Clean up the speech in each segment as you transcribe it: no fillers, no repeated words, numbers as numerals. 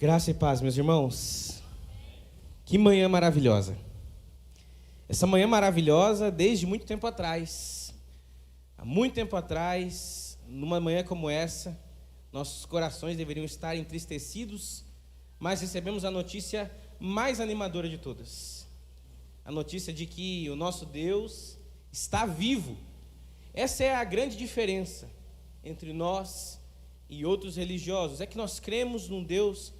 Graça e paz, meus irmãos. Que manhã maravilhosa. Essa manhã maravilhosa desde muito tempo atrás. Há muito tempo atrás, numa manhã como essa, nossos corações deveriam estar entristecidos, mas recebemos a notícia mais animadora de todas. A notícia de que o nosso Deus está vivo. Essa é a grande diferença entre nós e outros religiosos. É que nós cremos num Deus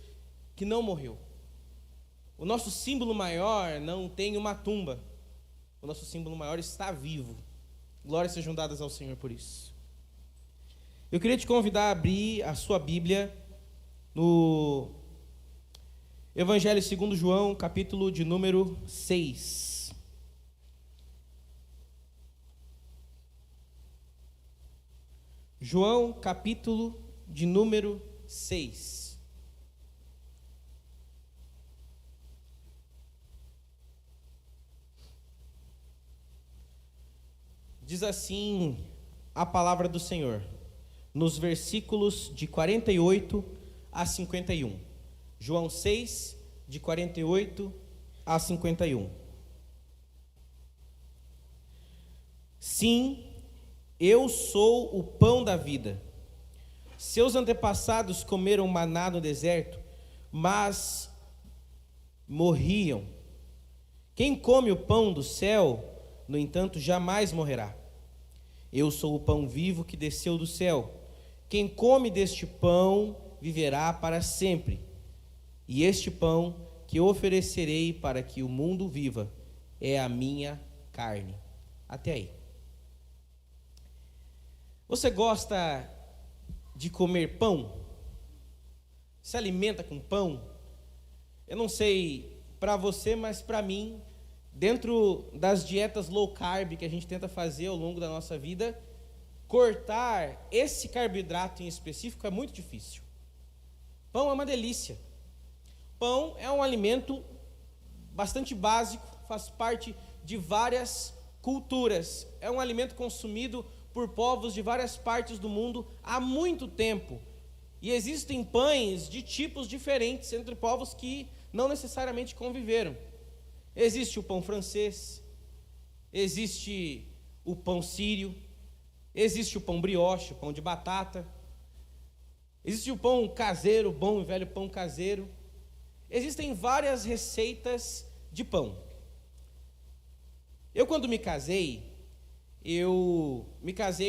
que não morreu. O nosso símbolo maior não tem uma tumba. O nosso símbolo maior está vivo. Glórias sejam dadas ao Senhor por isso. Eu queria te convidar a abrir a sua Bíblia no Evangelho segundo João, capítulo de número 6. João, capítulo de número 6. Diz assim a palavra do Senhor, nos versículos de 48 a 51. João 6, de 48 a 51. Sim, eu sou o pão da vida. Seus antepassados comeram maná no deserto, mas morriam. Quem come o pão do céu, no entanto, jamais morrerá. Eu sou o pão vivo que desceu do céu. Quem come deste pão viverá para sempre. E este pão que oferecerei para que o mundo viva é a minha carne. Até aí. Você gosta de comer pão? Se alimenta com pão? Eu não sei para você, mas para mim, dentro das dietas low carb que a gente tenta fazer ao longo da nossa vida, cortar esse carboidrato em específico é muito difícil. Pão é uma delícia. Pão é um alimento bastante básico, faz parte de várias culturas. É um alimento consumido por povos de várias partes do mundo há muito tempo. E existem pães de tipos diferentes entre povos que não necessariamente conviveram. Existe o pão francês, existe o pão sírio, existe o pão brioche, o pão de batata, existe o pão caseiro, o bom e velho pão caseiro. Existem várias receitas de pão. Eu, quando me casei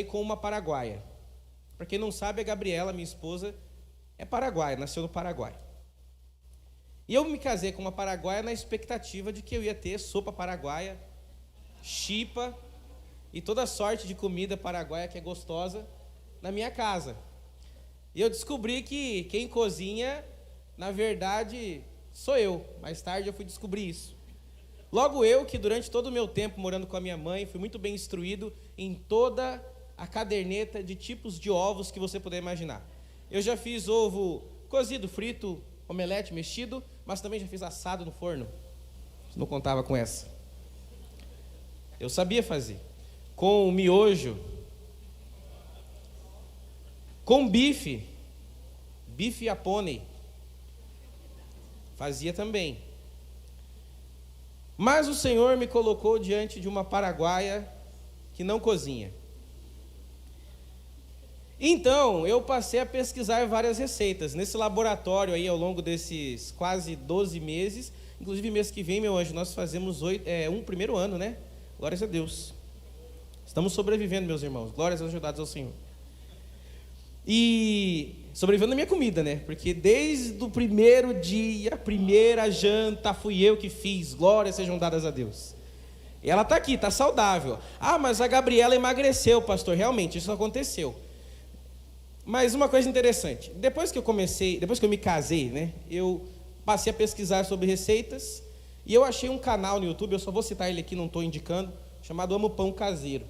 com uma paraguaia. Para quem não sabe, a Gabriela, minha esposa, é paraguaia, nasceu no Paraguai. E eu me casei com uma paraguaia na expectativa de que eu ia ter sopa paraguaia, chipa e toda sorte de comida paraguaia que é gostosa na minha casa. E eu descobri que quem cozinha, na verdade, sou eu. Mais tarde eu fui descobrir isso. Logo eu, que durante todo o meu tempo morando com a minha mãe, fui muito bem instruído em toda a caderneta de tipos de ovos que você puder imaginar. Eu já fiz ovo cozido, frito, omelete, mexido, mas também já fiz assado no forno. Não contava com essa. Eu sabia fazer. Com miojo. Com bife à pônei. Fazia também. Mas o Senhor me colocou diante de uma paraguaia que não cozinha. Então, eu passei a pesquisar várias receitas. Nesse laboratório aí, ao longo desses quase 12 meses, inclusive mês que vem, meu anjo, nós fazemos um primeiro ano, né? Glórias a Deus. Estamos sobrevivendo, meus irmãos. Glórias ajudadas ao Senhor. E sobrevivendo na minha comida, né? Porque desde o primeiro dia, a primeira janta, fui eu que fiz. Glórias sejam dadas a Deus. E ela está aqui, está saudável. Ah, mas a Gabriela emagreceu, pastor. Realmente, isso aconteceu. Mas uma coisa interessante, depois que eu me casei, né, eu passei a pesquisar sobre receitas e eu achei um canal no YouTube, eu só vou citar ele aqui, não estou indicando, chamado Amo Pão Caseiro,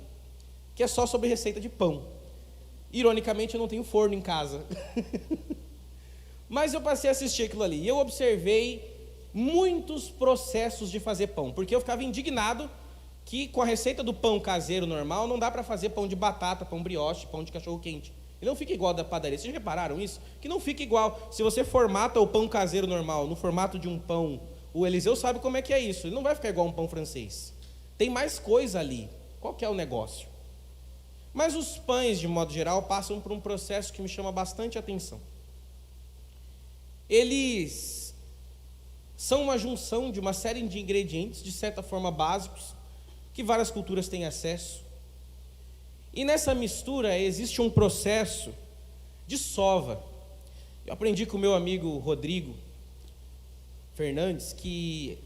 que é só sobre receita de pão. Ironicamente, eu não tenho forno em casa. Mas eu passei a assistir aquilo ali e eu observei muitos processos de fazer pão, porque eu ficava indignado que com a receita do pão caseiro normal não dá para fazer pão de batata, pão brioche, pão de cachorro quente. Ele não fica igual ao da padaria. Vocês já repararam isso? Que não fica igual. Se você formata o pão caseiro normal no formato de um pão, o Eliseu sabe como é que é isso. Ele não vai ficar igual a um pão francês. Tem mais coisa ali. Qual que é o negócio? Mas os pães, de modo geral, passam por um processo que me chama bastante atenção. Eles são uma junção de uma série de ingredientes, de certa forma básicos, que várias culturas têm acesso. E nessa mistura existe um processo de sova. Eu aprendi com o meu amigo Rodrigo Fernandes que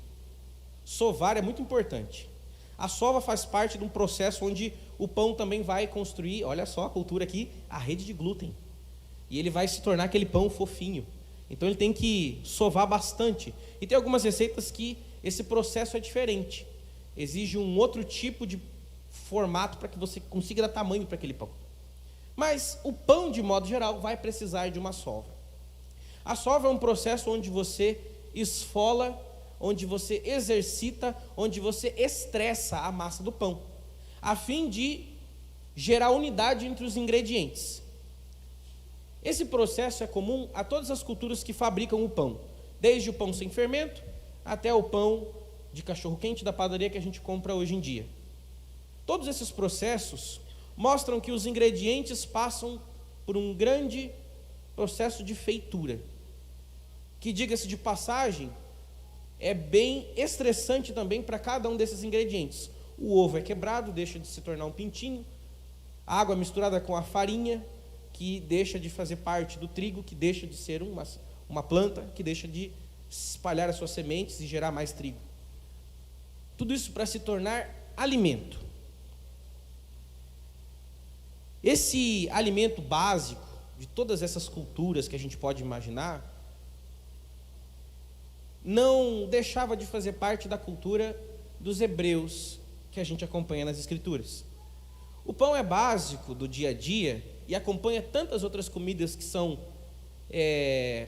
sovar é muito importante. A sova faz parte de um processo onde o pão também vai construir, olha só a cultura aqui, a rede de glúten. E ele vai se tornar aquele pão fofinho. Então ele tem que sovar bastante. E tem algumas receitas que esse processo é diferente. Exige um outro tipo de formato para que você consiga dar tamanho para aquele pão. Mas o pão, de modo geral, vai precisar de uma sova. A sova é um processo onde você esfola, onde você exercita, onde você estressa a massa do pão, a fim de gerar unidade entre os ingredientes. Esse processo é comum a todas as culturas que fabricam o pão, desde o pão sem fermento até o pão de cachorro-quente da padaria que a gente compra hoje em dia. Todos esses processos mostram que os ingredientes passam por um grande processo de feitura, que, diga-se de passagem, é bem estressante também para cada um desses ingredientes. O ovo é quebrado, deixa de se tornar um pintinho, a água misturada com a farinha, que deixa de fazer parte do trigo, que deixa de ser uma planta, que deixa de espalhar as suas sementes e gerar mais trigo. Tudo isso para se tornar alimento. Esse alimento básico de todas essas culturas que a gente pode imaginar não deixava de fazer parte da cultura dos hebreus que a gente acompanha nas Escrituras. O pão é básico do dia a dia e acompanha tantas outras comidas que são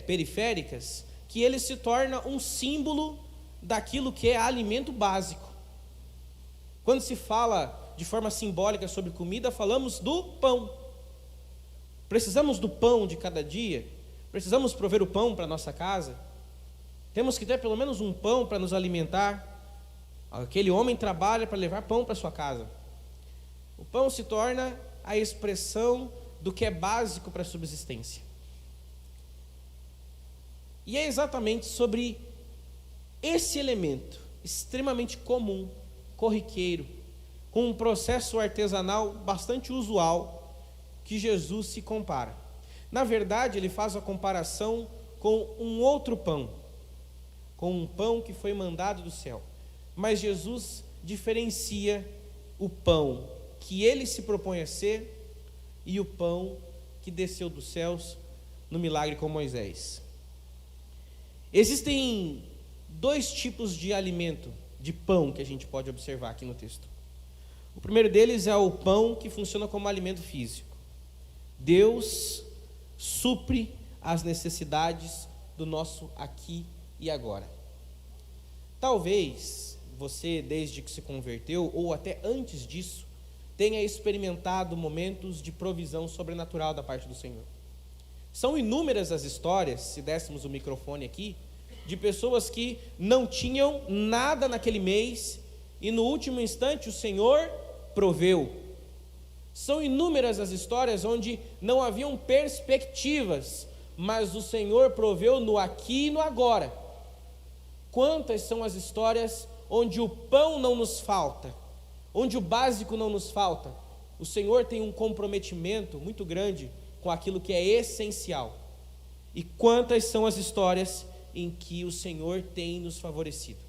periféricas, que ele se torna um símbolo daquilo que é alimento básico. Quando se fala de forma simbólica sobre comida, falamos do pão. Precisamos do pão de cada dia, precisamos prover o pão para a nossa casa, temos que ter pelo menos um pão para nos alimentar. Aquele homem trabalha para levar pão para sua casa. O pão se torna a expressão do que é básico para a subsistência. E é exatamente sobre esse elemento extremamente comum, corriqueiro, com um processo artesanal bastante usual, que Jesus se compara. Na verdade, ele faz a comparação com um outro pão, com um pão que foi mandado do céu. Mas Jesus diferencia o pão que ele se propõe a ser e o pão que desceu dos céus no milagre com Moisés. Existem dois tipos de alimento, de pão, que a gente pode observar aqui no texto. O primeiro deles é o pão que funciona como alimento físico. Deus supre as necessidades do nosso aqui e agora. Talvez você, desde que se converteu, ou até antes disso, tenha experimentado momentos de provisão sobrenatural da parte do Senhor. São inúmeras as histórias, se dessemos o microfone aqui, de pessoas que não tinham nada naquele mês e no último instante o Senhor proveu. São inúmeras as histórias onde não haviam perspectivas, mas o Senhor proveu no aqui e no agora. Quantas são as histórias onde o pão não nos falta, onde o básico não nos falta? O Senhor tem um comprometimento muito grande com aquilo que é essencial. E quantas são as histórias em que o Senhor tem nos favorecido?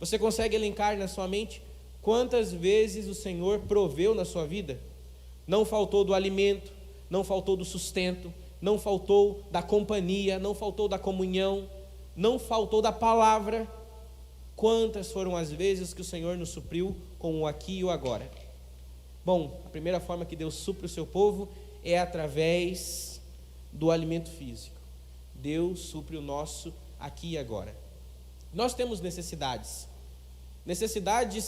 Você consegue elencar na sua mente quantas vezes o Senhor proveu na sua vida? Não faltou do alimento, não faltou do sustento, não faltou da companhia, não faltou da comunhão, não faltou da palavra. Quantas foram as vezes que o Senhor nos supriu com o aqui e o agora? Bom, a primeira forma que Deus supre o seu povo é através do alimento físico. Deus supre o nosso aqui e agora. Nós temos necessidades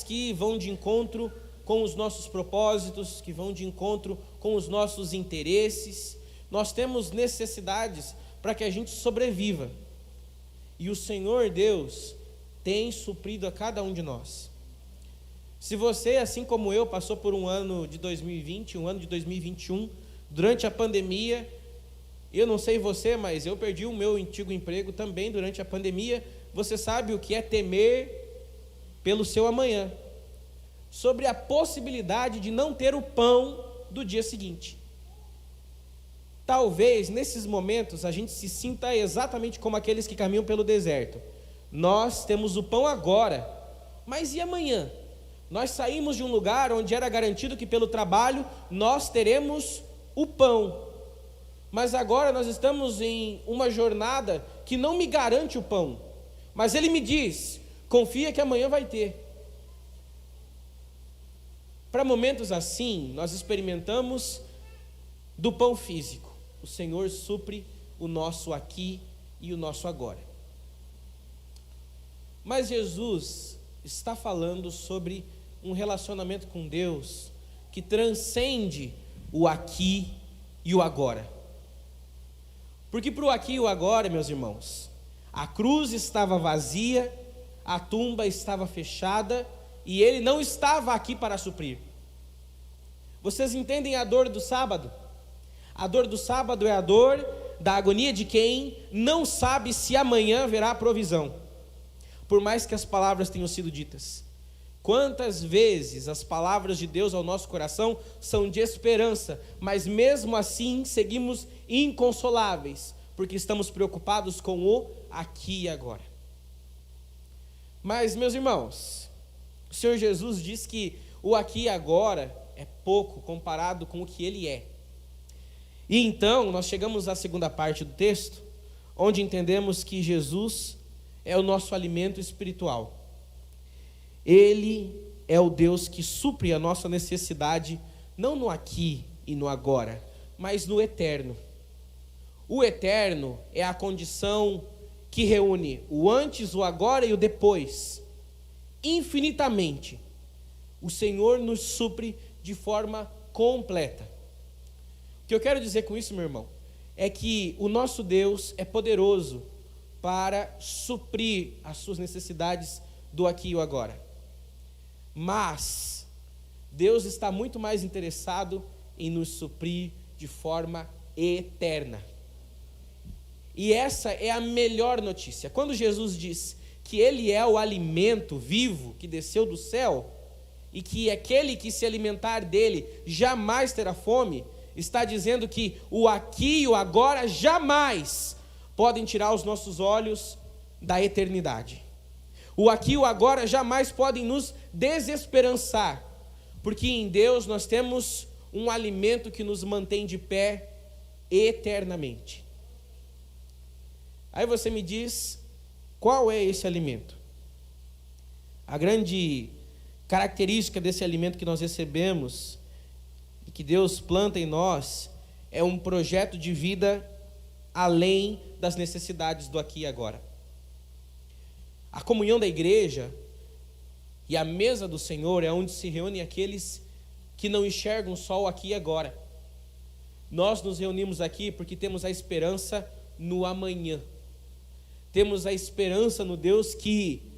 que vão de encontro com os nossos propósitos, que vão de encontro com os nossos interesses. Nós temos necessidades para que a gente sobreviva. E o Senhor Deus tem suprido a cada um de nós. Se você, assim como eu, passou por um ano de 2020, um ano de 2021, durante a pandemia, eu não sei você, mas eu perdi o meu antigo emprego também durante a pandemia. Você sabe o que é temer pelo seu amanhã, sobre a possibilidade de não ter o pão do dia seguinte. Talvez nesses momentos a gente se sinta exatamente como aqueles que caminham pelo deserto. Nós temos o pão agora, mas e amanhã? Nós saímos de um lugar onde era garantido que pelo trabalho nós teremos o pão, mas agora nós estamos em uma jornada que não me garante o pão, mas Ele me diz: confia que amanhã vai ter. Para momentos assim, nós experimentamos do pão físico. O Senhor supre o nosso aqui e o nosso agora. Mas Jesus está falando sobre um relacionamento com Deus que transcende o aqui e o agora. Porque para o aqui e o agora, meus irmãos, a cruz estava vazia, a tumba estava fechada e Ele não estava aqui para suprir. Vocês entendem a dor do sábado? A dor do sábado é a dor da agonia de quem não sabe se amanhã haverá provisão, por mais que as palavras tenham sido ditas. Quantas vezes as palavras de Deus ao nosso coração são de esperança, mas mesmo assim seguimos inconsoláveis, porque estamos preocupados com o aqui e agora. Mas, meus irmãos, o Senhor Jesus diz que o aqui e agora é pouco comparado com o que Ele é. E então nós chegamos à segunda parte do texto, onde entendemos que Jesus é o nosso alimento espiritual. Ele é o Deus que supre a nossa necessidade, não no aqui e no agora, mas no eterno. O eterno é a condição que reúne o antes, o agora e o depois. Infinitamente, o Senhor nos supre de forma completa. O que eu quero dizer com isso, meu irmão, é que o nosso Deus é poderoso para suprir as suas necessidades do aqui e o agora. Mas Deus está muito mais interessado em nos suprir de forma eterna. E essa é a melhor notícia. Quando Jesus diz que Ele é o alimento vivo que desceu do céu, e que aquele que se alimentar dele jamais terá fome, está dizendo que o aqui e o agora jamais podem tirar os nossos olhos da eternidade. O aqui e o agora jamais podem nos desesperançar, porque em Deus nós temos um alimento que nos mantém de pé eternamente. Aí você me diz, qual é esse alimento? A grande característica desse alimento que nós recebemos e que Deus planta em nós é um projeto de vida além das necessidades do aqui e agora. A comunhão da igreja e a mesa do Senhor é onde se reúnem aqueles que não enxergam só o aqui e agora. Nós nos reunimos aqui porque temos a esperança no amanhã. Temos a esperança no Deus que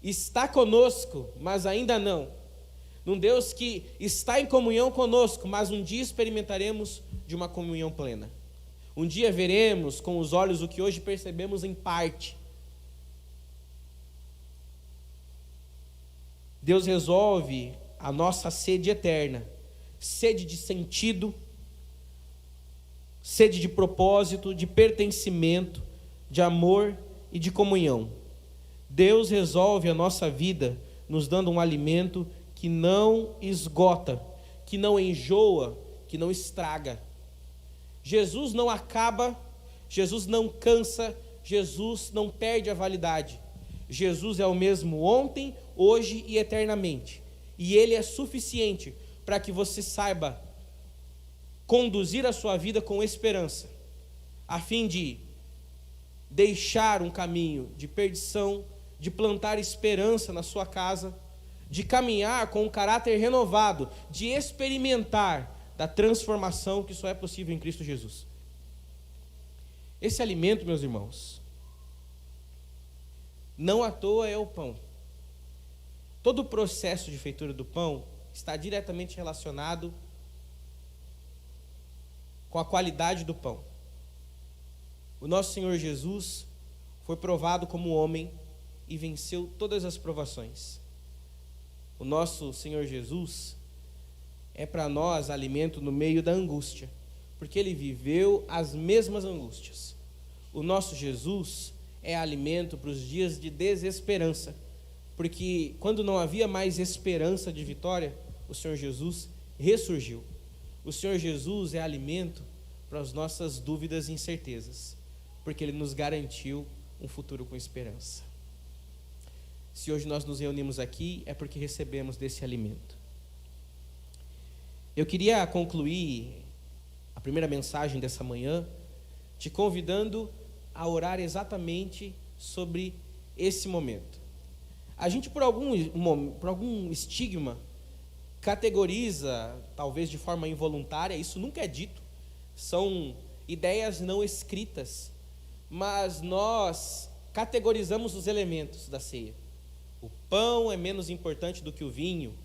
está conosco, mas ainda não. Num Deus que está em comunhão conosco, mas um dia experimentaremos de uma comunhão plena. Um dia veremos com os olhos o que hoje percebemos em parte. Deus resolve a nossa sede eterna, sede de sentido, sede de propósito, de pertencimento, de amor e de comunhão. Deus resolve a nossa vida nos dando um alimento que não esgota, que não enjoa, que não estraga. Jesus não acaba, Jesus não cansa, Jesus não perde a validade. Jesus é o mesmo ontem, hoje e eternamente. E Ele é suficiente para que você saiba conduzir a sua vida com esperança, a fim de deixar um caminho de perdição, de plantar esperança na sua casa, de caminhar com um caráter renovado, de experimentar da transformação que só é possível em Cristo Jesus. Esse alimento, meus irmãos, não à toa é o pão. Todo o processo de feitura do pão está diretamente relacionado com a qualidade do pão. O nosso Senhor Jesus foi provado como homem e venceu todas as provações. O nosso Senhor Jesus é para nós alimento no meio da angústia, porque Ele viveu as mesmas angústias. O nosso Jesus é alimento para os dias de desesperança, porque quando não havia mais esperança de vitória, o Senhor Jesus ressurgiu. O Senhor Jesus é alimento para as nossas dúvidas e incertezas, porque Ele nos garantiu um futuro com esperança. Se hoje nós nos reunimos aqui, é porque recebemos desse alimento. Eu queria concluir a primeira mensagem dessa manhã te convidando a orar exatamente sobre esse momento. A gente, por algum estigma, categoriza, talvez de forma involuntária, isso nunca é dito, são ideias não escritas, mas nós categorizamos os elementos da ceia. O pão é menos importante do que o vinho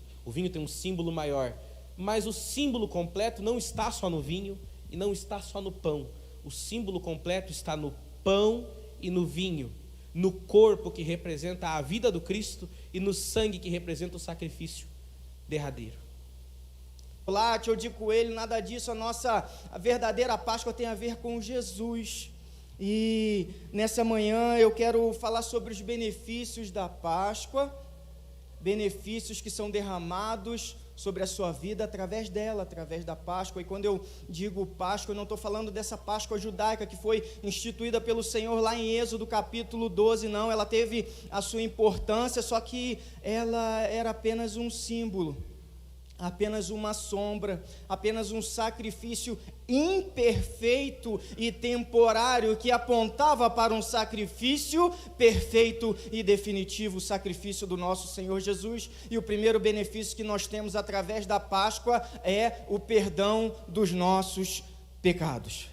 tem um símbolo maior, mas o símbolo completo não está só no vinho e não está só no pão. O símbolo completo está no pão e no vinho, no corpo que representa a vida do Cristo e no sangue que representa o sacrifício derradeiro. Eu digo com ele, nada disso, a verdadeira Páscoa tem a ver com Jesus. E nessa manhã eu quero falar sobre os benefícios da Páscoa, benefícios que são derramados sobre a sua vida através dela, através da Páscoa. E quando eu digo Páscoa, eu não estou falando dessa Páscoa judaica que foi instituída pelo Senhor lá em Êxodo capítulo 12, não. Ela teve a sua importância, só que ela era apenas um símbolo, apenas uma sombra, apenas um sacrifício imperfeito e temporário que apontava para um sacrifício perfeito e definitivo, o sacrifício do nosso Senhor Jesus. E o primeiro benefício que nós temos através da Páscoa é o perdão dos nossos pecados.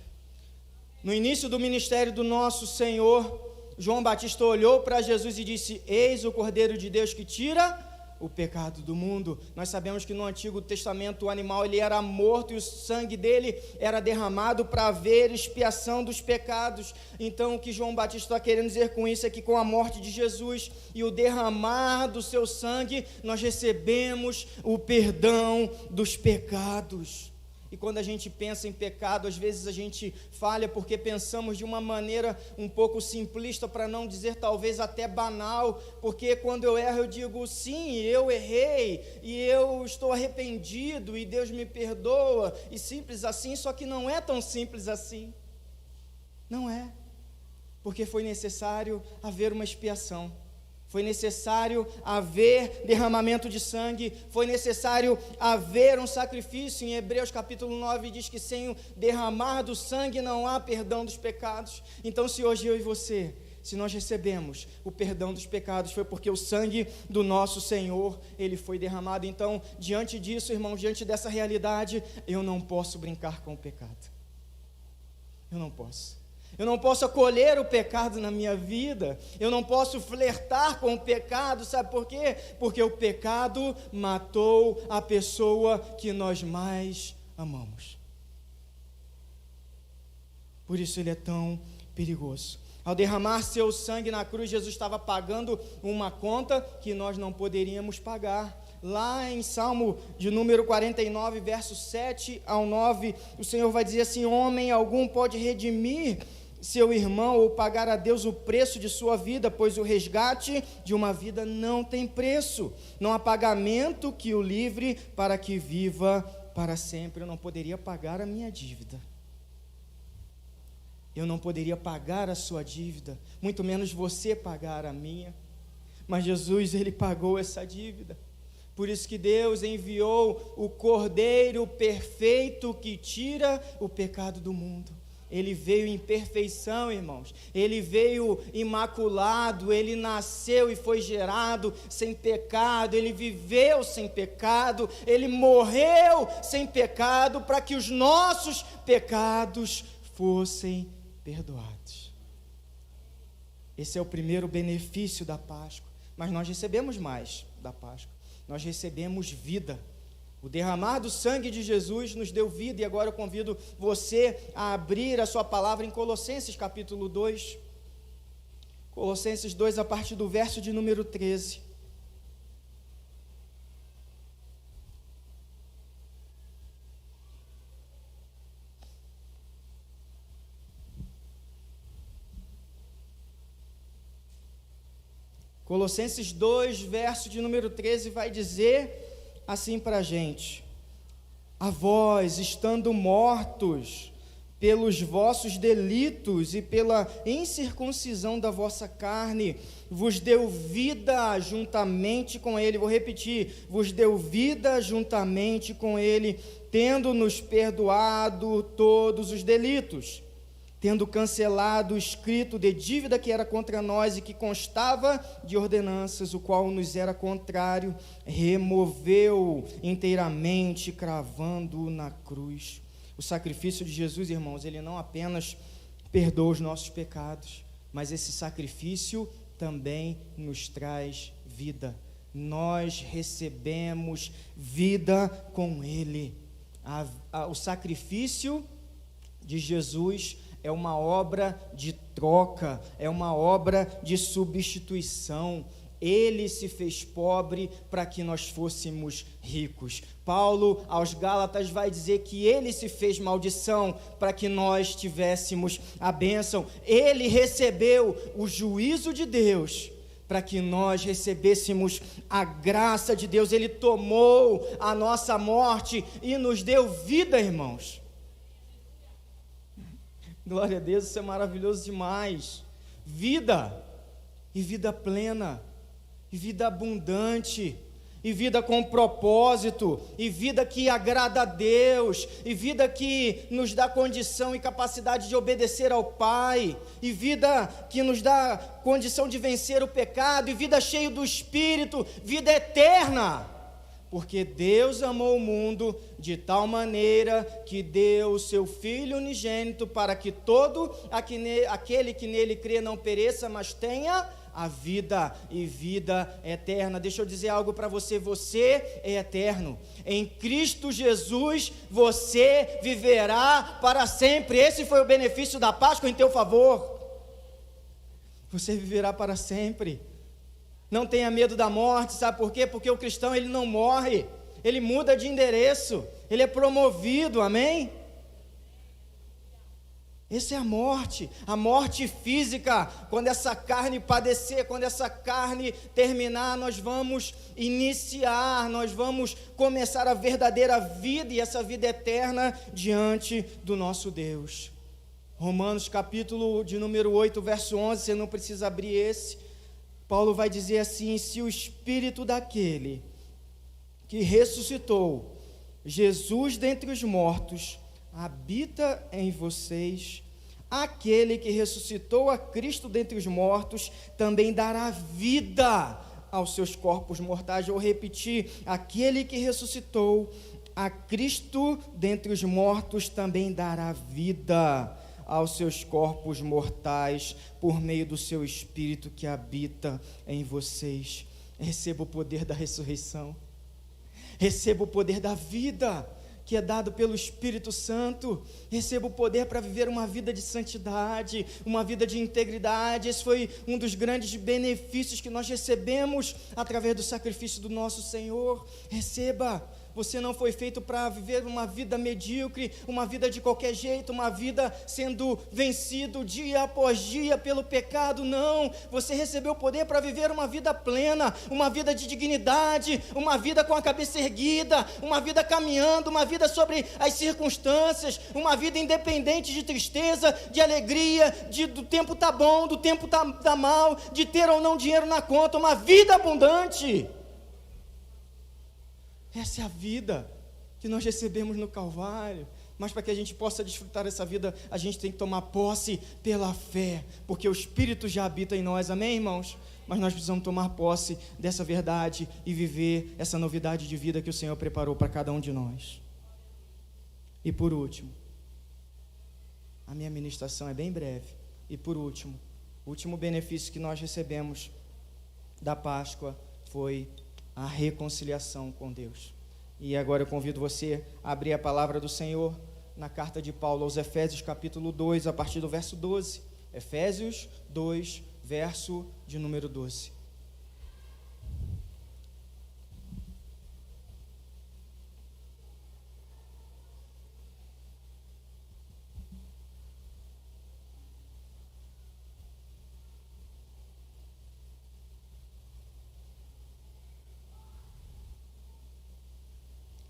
No início do ministério do nosso Senhor, João Batista olhou para Jesus e disse: eis o Cordeiro de Deus que tira o pecado do mundo. Nós sabemos que no Antigo Testamento o animal ele era morto e o sangue dele era derramado para haver expiação dos pecados. Então o que João Batista está querendo dizer com isso é que com a morte de Jesus e o derramar do seu sangue, nós recebemos o perdão dos pecados. E quando a gente pensa em pecado, às vezes a gente falha porque pensamos de uma maneira um pouco simplista, para não dizer talvez até banal, porque quando eu erro eu digo, sim, eu errei, e eu estou arrependido, e Deus me perdoa, e simples assim, só que não é tão simples assim. Não é, porque foi necessário haver uma expiação. Foi necessário haver derramamento de sangue, foi necessário haver um sacrifício. Em Hebreus capítulo 9 diz que sem o derramar do sangue não há perdão dos pecados. Então se hoje eu e você, se nós recebemos o perdão dos pecados, foi porque o sangue do nosso Senhor, ele foi derramado. Então diante disso, irmão, diante dessa realidade, eu não posso brincar com o pecado. Eu não posso. Eu não posso acolher o pecado na minha vida, eu não posso flertar com o pecado, sabe por quê? Porque o pecado matou a pessoa que nós mais amamos. Por isso ele é tão perigoso. Ao derramar seu sangue na cruz, Jesus estava pagando uma conta que nós não poderíamos pagar. Lá em Salmo de número 49, versos 7 ao 9, o Senhor vai dizer assim: homem algum pode redimir seu irmão ou pagar a Deus o preço de sua vida, pois o resgate de uma vida não tem preço, não há pagamento que o livre para que viva para sempre. Eu não poderia pagar a minha dívida, eu não poderia pagar a sua dívida, muito menos você pagar a minha, mas Jesus, ele pagou essa dívida. Por isso que Deus enviou o Cordeiro perfeito que tira o pecado do mundo. Ele veio em perfeição, irmãos. Ele veio imaculado, ele nasceu e foi gerado sem pecado, ele viveu sem pecado, ele morreu sem pecado para que os nossos pecados fossem perdoados. Esse é o primeiro benefício da Páscoa. Mas nós recebemos mais da Páscoa. Nós recebemos vida. O derramar do sangue de Jesus nos deu vida, e agora eu convido você a abrir a sua palavra em Colossenses capítulo 2. Colossenses 2, a partir do verso de número 13. Colossenses 2, verso de número 13, vai dizer assim para a gente: a vós, estando mortos pelos vossos delitos e pela incircuncisão da vossa carne, vos deu vida juntamente com ele. Vou repetir: vos deu vida juntamente com ele, tendo-nos perdoado todos os delitos, tendo cancelado o escrito de dívida que era contra nós e que constava de ordenanças, o qual nos era contrário, removeu inteiramente, cravando-o na cruz. O sacrifício de Jesus, irmãos, ele não apenas perdoa os nossos pecados, mas esse sacrifício também nos traz vida. Nós recebemos vida com ele. O sacrifício de Jesus é uma obra de troca, é uma obra de substituição. Ele se fez pobre para que nós fôssemos ricos. Paulo aos Gálatas vai dizer que ele se fez maldição para que nós tivéssemos a bênção. Ele recebeu o juízo de Deus para que nós recebêssemos a graça de Deus. Ele tomou a nossa morte e nos deu vida, irmãos. Glória a Deus, isso é maravilhoso demais. Vida, e vida plena, e vida abundante, e vida com propósito, e vida que agrada a Deus, e vida que nos dá condição e capacidade de obedecer ao Pai, e vida que nos dá condição de vencer o pecado, e vida cheia do Espírito, vida eterna. Porque Deus amou o mundo de tal maneira que deu o seu Filho unigênito para que todo aquele que nele crê não pereça, mas tenha a vida e vida eterna. Deixa eu dizer algo para você: você é eterno. Em Cristo Jesus você viverá para sempre. Esse foi o benefício da Páscoa em teu favor. Você viverá para sempre. Não tenha medo da morte, sabe por quê? Porque o cristão, ele não morre, ele muda de endereço, ele é promovido, amém? Essa é a morte física. Quando essa carne padecer, quando essa carne terminar, nós vamos iniciar, nós vamos começar a verdadeira vida, e essa vida eterna diante do nosso Deus. Romanos capítulo de número 8, verso 11, você não precisa abrir esse. Paulo vai dizer assim: se o Espírito daquele que ressuscitou Jesus dentre os mortos habita em vocês, aquele que ressuscitou a Cristo dentre os mortos também dará vida aos seus corpos mortais. Vou repetir: aquele que ressuscitou a Cristo dentre os mortos também dará vida aos seus corpos mortais, por meio do seu Espírito que habita em vocês. Receba o poder da ressurreição, receba o poder da vida, que é dado pelo Espírito Santo. Receba o poder para viver uma vida de santidade, uma vida de integridade. Esse foi um dos grandes benefícios que nós recebemos através do sacrifício do nosso Senhor. Receba. Você não foi feito para viver uma vida medíocre, uma vida de qualquer jeito, uma vida sendo vencido dia após dia pelo pecado. Não, você recebeu o poder para viver uma vida plena, uma vida de dignidade, uma vida com a cabeça erguida, uma vida caminhando, uma vida sobre as circunstâncias, uma vida independente de tristeza, de alegria, do tempo tá bom, do tempo tá mal, de ter ou não dinheiro na conta, uma vida abundante. Essa é a vida que nós recebemos no Calvário. Mas para que a gente possa desfrutar essa vida, a gente tem que tomar posse pela fé, porque o Espírito já habita em nós, amém, irmãos? Mas nós precisamos tomar posse dessa verdade e viver essa novidade de vida que o Senhor preparou para cada um de nós. E por último, a minha ministração é bem breve. E por último, o último benefício que nós recebemos da Páscoa foi a reconciliação com Deus. E agora eu convido você a abrir a palavra do Senhor na carta de Paulo aos Efésios, capítulo 2, a partir do verso 12. Efésios 2, verso de número 12.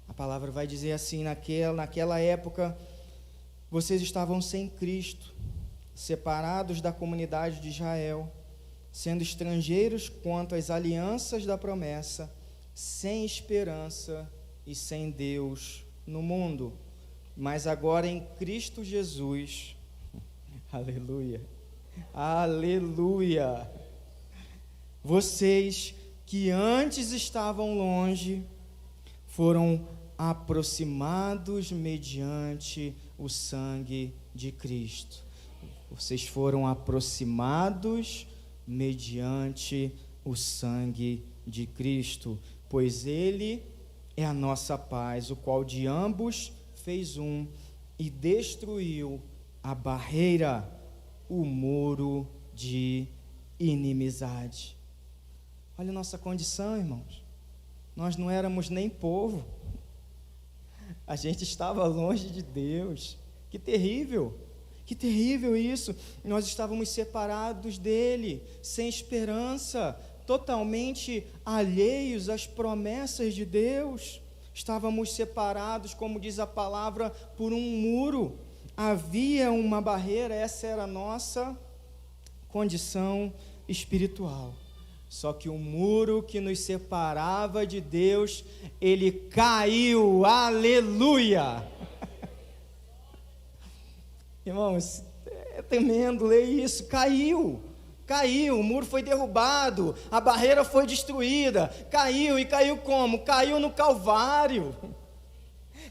A palavra vai dizer assim: naquela época, vocês estavam sem Cristo, separados da comunidade de Israel, sendo estrangeiros quanto às alianças da promessa, sem esperança e sem Deus no mundo. Mas agora em Cristo Jesus, aleluia, aleluia, vocês que antes estavam longe, foram aproximados mediante o sangue de Cristo. Vocês foram aproximados mediante o sangue de Cristo, pois Ele é a nossa paz, o qual de ambos fez um e destruiu a barreira, o muro de inimizade. Olha a nossa condição, irmãos. Nós não éramos nem povo. A gente estava longe de Deus. Que terrível isso. Nós estávamos separados dele, sem esperança, totalmente alheios às promessas de Deus. Estávamos separados, como diz a palavra, por um muro. Havia uma barreira, essa era a nossa condição espiritual. Só que o muro que nos separava de Deus, ele caiu, aleluia! Irmãos, é tremendo ler isso, caiu, o muro foi derrubado, a barreira foi destruída, caiu, e caiu como? Caiu no Calvário,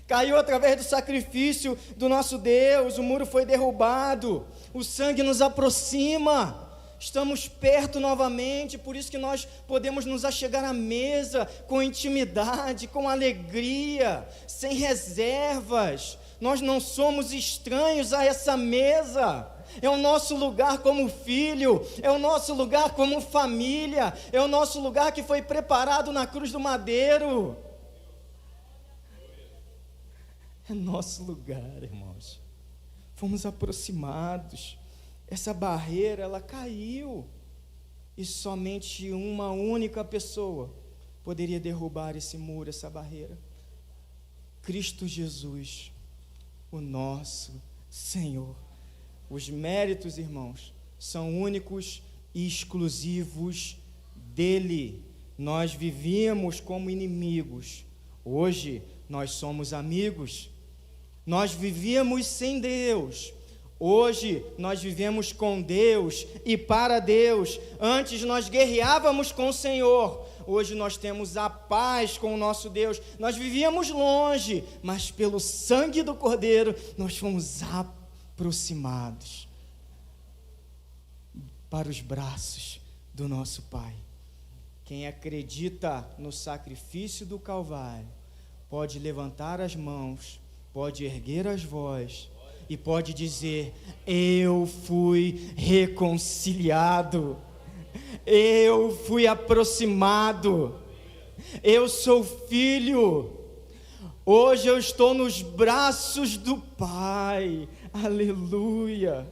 caiu através do sacrifício do nosso Deus, o muro foi derrubado, o sangue nos aproxima, estamos perto novamente, por isso que nós podemos nos achegar à mesa com intimidade, com alegria, sem reservas. Nós não somos estranhos a essa mesa. É o nosso lugar como filho, é o nosso lugar como família, é o nosso lugar que foi preparado na cruz do madeiro. É nosso lugar, irmãos. Fomos aproximados. Essa barreira, ela caiu, e somente uma única pessoa poderia derrubar esse muro, essa barreira. Cristo Jesus, o nosso Senhor. Os méritos, irmãos, são únicos e exclusivos dele. Nós vivíamos como inimigos, hoje nós somos amigos. Nós vivíamos sem Deus, hoje nós vivemos com Deus e para Deus. Antes nós guerreávamos com o Senhor, hoje nós temos a paz com o nosso Deus. Nós vivíamos longe, mas pelo sangue do Cordeiro nós fomos aproximados para os braços do nosso Pai. Quem acredita no sacrifício do Calvário pode levantar as mãos, pode erguer as vozes e pode dizer: eu fui reconciliado, eu fui aproximado, eu sou filho, hoje eu estou nos braços do Pai, aleluia.